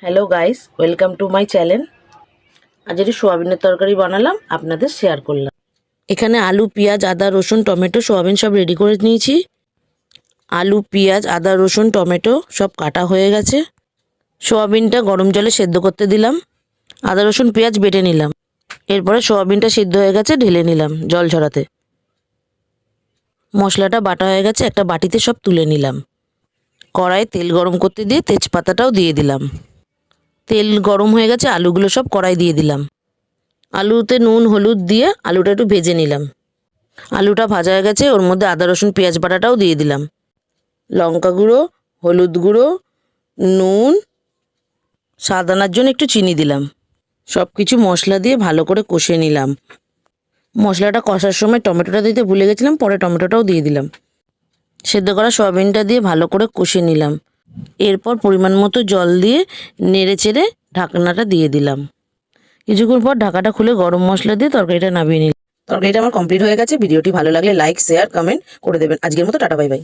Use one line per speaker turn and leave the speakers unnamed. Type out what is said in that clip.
Hello guys, welcome to my channel. আজ একটু সোয়াবিনের তরকারি বানালাম, আপনাদের শেয়ার করলাম। এখানে আলু, পেঁয়াজ, আদা, রসুন, টমেটো, সোয়াবিন সব রেডি করে নিয়েছি। আলু, পেঁয়াজ, আদা, রসুন, টমেটো সব কাটা হয়ে গেছে। সোয়াবিনটা গরম জলে সেদ্ধ করতে দিলাম। আদা, রসুন, পেঁয়াজ বেটে নিলাম। এরপরে সোয়াবিনটা সিদ্ধ হয়ে গেছে, ঢেলে নিলাম জল ঝরাতে। মশলাটা বাটা হয়ে গেছে, একটা বাটিতে সব তুলে নিলাম। কড়াইয়ে তেল গরম করতে দিয়ে তেজপাতাটাও দিয়ে দিলাম। তেল গরম হয়ে গেছে, আলুগুলো সব কড়াই দিয়ে দিলাম। আলুতে নুন হলুদ দিয়ে আলুটা একটু ভেজে নিলাম। আলুটা ভাজা হয়ে গেছে, ওর মধ্যে আদা রসুন পেঁয়াজ বাটাটাও দিয়ে দিলাম। লঙ্কা গুঁড়ো, হলুদ গুঁড়ো, নুন, স্বাদ আনার জন্য একটু চিনি দিলাম। সব কিছু মশলা দিয়ে ভালো করে কষে নিলাম। মশলাটা কষার সময় টমেটোটা দিতে ভুলে গেছিলাম, পরে টমেটোটাও দিয়ে দিলাম। সেদ্ধ করা সয়াবিনটা দিয়ে ভালো করে কষে নিলাম। এরপর পরিমাণ মতো জল দিয়ে নেড়ে চেড়ে ঢাকনাটা দিয়ে দিলাম। কিছুক্ষণ পর ঢাকাটা খুলে গরম মশলা দিয়ে তরকারিটা নামিয়ে নিলাম। তরকারিটা আমার কমপ্লিট হয়ে গেছে। ভিডিওটি ভালো লাগলে লাইক, শেয়ার, কমেন্ট করে দেবেন। আজকের মতো টাটা, বাই বাই।